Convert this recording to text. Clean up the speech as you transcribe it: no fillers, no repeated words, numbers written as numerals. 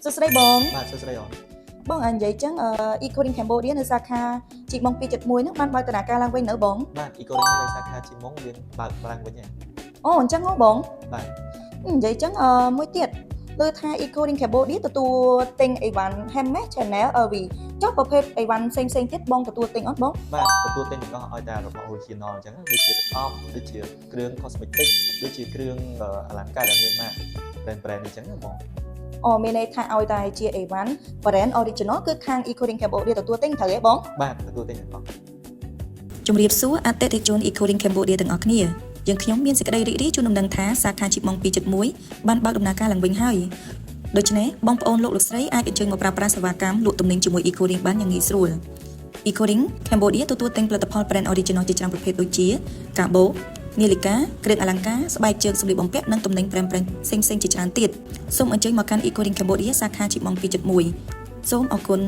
សួស្តីបងបាទសួស្តីអូនបងនិយាយចឹងEco-Link Cambodia នៅសាខាជីកម៉ុង271ហ្នឹងបានបើកដំណើរការឡើងវិញនៅបងបាទ Eco-Link នៅសាខាជីមុងមានបើកឡើងវិញហើយអូអញ្ចឹងហ៎បងបាទនិយាយចឹងមួយទៀតលើថា Eco-Link Cambodia ទទួលទិញអីវ៉ាន់ Hermes Chanel LV ចុះប្រភេទអីវ៉ាន់ផ្សេងទៀតបងទទួលទិញអត់បងបាទទទួលទិញទាំងអស់ឲ្យតែរបស់ original អញ្ចឹងដូចជាទឹកអប់ដូចជាគ្រឿង cosmetic ដូចជាគ្រឿងអលង្ការដែលមានម៉ាក brand អញ្ចឹងណាបងមានន័យថាឲ្យតែជាអីវ៉ាន់ brand original គឺខាង Eco-Link Cambodia ទទួលទិញត្រូវទេបងបាទទទួលទិញទាំងអស់ជំរាបសួរអតិថិជន Eco-Link Cambodia ទាំងអស់គ្នាយើងខ្ញុំមានសេចក្តីរីករាយជូនដំណឹងថាសាខាជីកម៉ុង271បានបើកដំណើរការឡើងវិញហើយដូច្នេះបងប្អូនលោកស្រីអាចអញ្ជើញមកប្រើប្រាស់សេវាកម្មលក់ទំនិញជាមួយ Eco-Link បានយ៉ាងងាយស្រួល Eco-Link Cambodia ទទួលទិញផលិតផល brand original ជាច្រើនប្រភេទដូចជាកាបូនាឡិកាគ្រឿងអលង្ការស្បែកជើងសម្លៀកបំពាក់និងទំនិញ brand ផ្សេងៗជាច្រើនទៀតសូមអញ្ជើញមកកាន់ Eco-Link Cambodia សាខាជីកម៉ុង271សូមអរគុណ